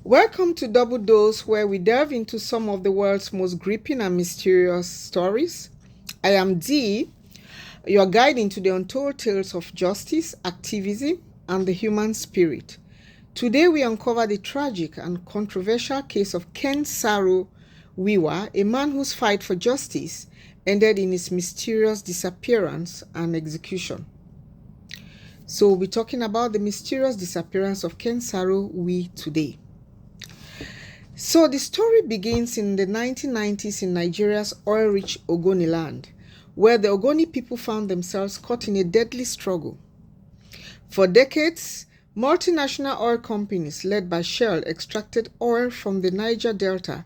Welcome to Double Dose, where we delve into some of the world's most gripping and mysterious stories. I am Dee, your guide into the untold tales of justice, activism, and the human spirit. Today we uncover the tragic and controversial case of Ken Saro-Wiwa, a man whose fight for justice ended in his mysterious disappearance and execution. So we'll be talking about the mysterious disappearance of Ken Saro-Wiwa today. So the story begins in the 1990s in Nigeria's oil-rich Ogoni land, where the Ogoni people found themselves caught in a deadly struggle. For decades, multinational oil companies led by Shell extracted oil from the Niger Delta,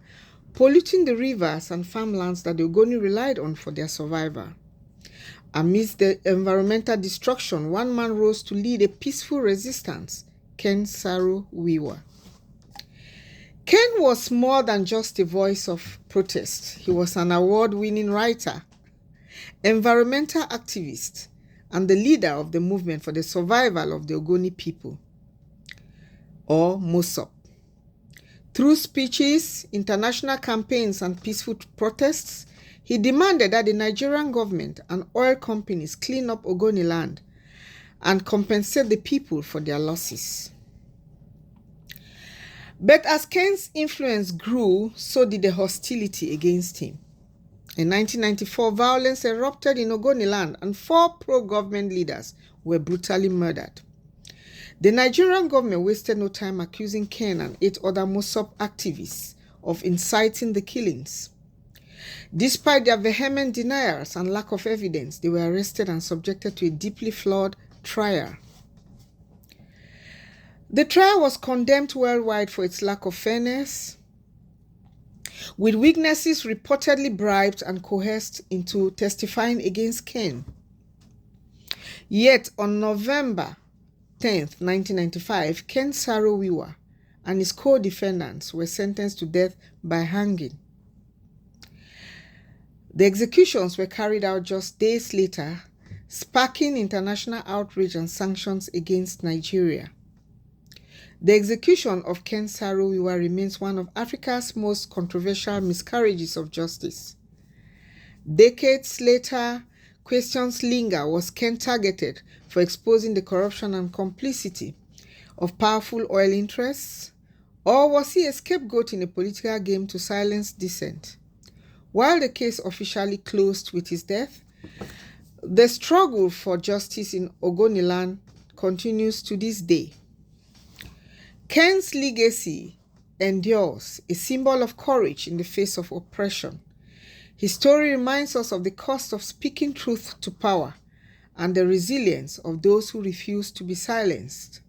polluting the rivers and farmlands that the Ogoni relied on for their survival. Amidst the environmental destruction, one man rose to lead a peaceful resistance, Ken Saro-Wiwa. Ken was more than just a voice of protest. He was an award-winning writer, environmental activist, and the leader of the movement for the survival of the Ogoni people, or MOSOP. Through speeches, international campaigns, and peaceful protests, he demanded that the Nigerian government and oil companies clean up Ogoni land and compensate the people for their losses. But as Ken's influence grew, so did the hostility against him. In 1994, violence erupted in Ogoni land and 4 pro-government leaders were brutally murdered. The Nigerian government wasted no time accusing Ken and 8 other MOSOP activists of inciting the killings. Despite their vehement denials and lack of evidence, they were arrested and subjected to a deeply flawed trial. The trial was condemned worldwide for its lack of fairness, with witnesses reportedly bribed and coerced into testifying against Ken. Yet on November 10, 1995, Ken Saro-Wiwa and his co-defendants were sentenced to death by hanging. The executions were carried out just days later, sparking international outrage and sanctions against Nigeria. The execution of Ken Saro-Wiwa remains one of Africa's most controversial miscarriages of justice. Decades later, questions linger. Was Ken targeted for exposing the corruption and complicity of powerful oil interests? Or was he a scapegoat in a political game to silence dissent? While the case officially closed with his death, the struggle for justice in Ogoni land continues to this day. Ken's legacy endures, a symbol of courage in the face of oppression. His story reminds us of the cost of speaking truth to power and the resilience of those who refuse to be silenced.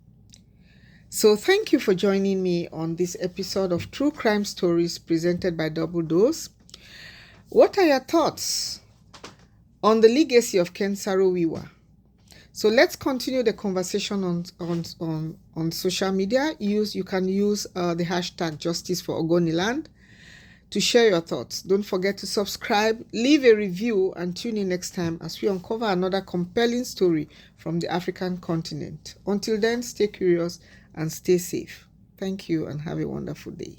So thank you for joining me on this episode of True Crime Stories presented by Double Dose. What are your thoughts on the legacy of Ken Saro-Wiwa? So let's continue the conversation on social media. You can use the hashtag Justice for Ogoni Land to share your thoughts. Don't forget to subscribe, leave a review, and tune in next time as we uncover another compelling story from the African continent. Until then, stay curious and stay safe. Thank you and have a wonderful day.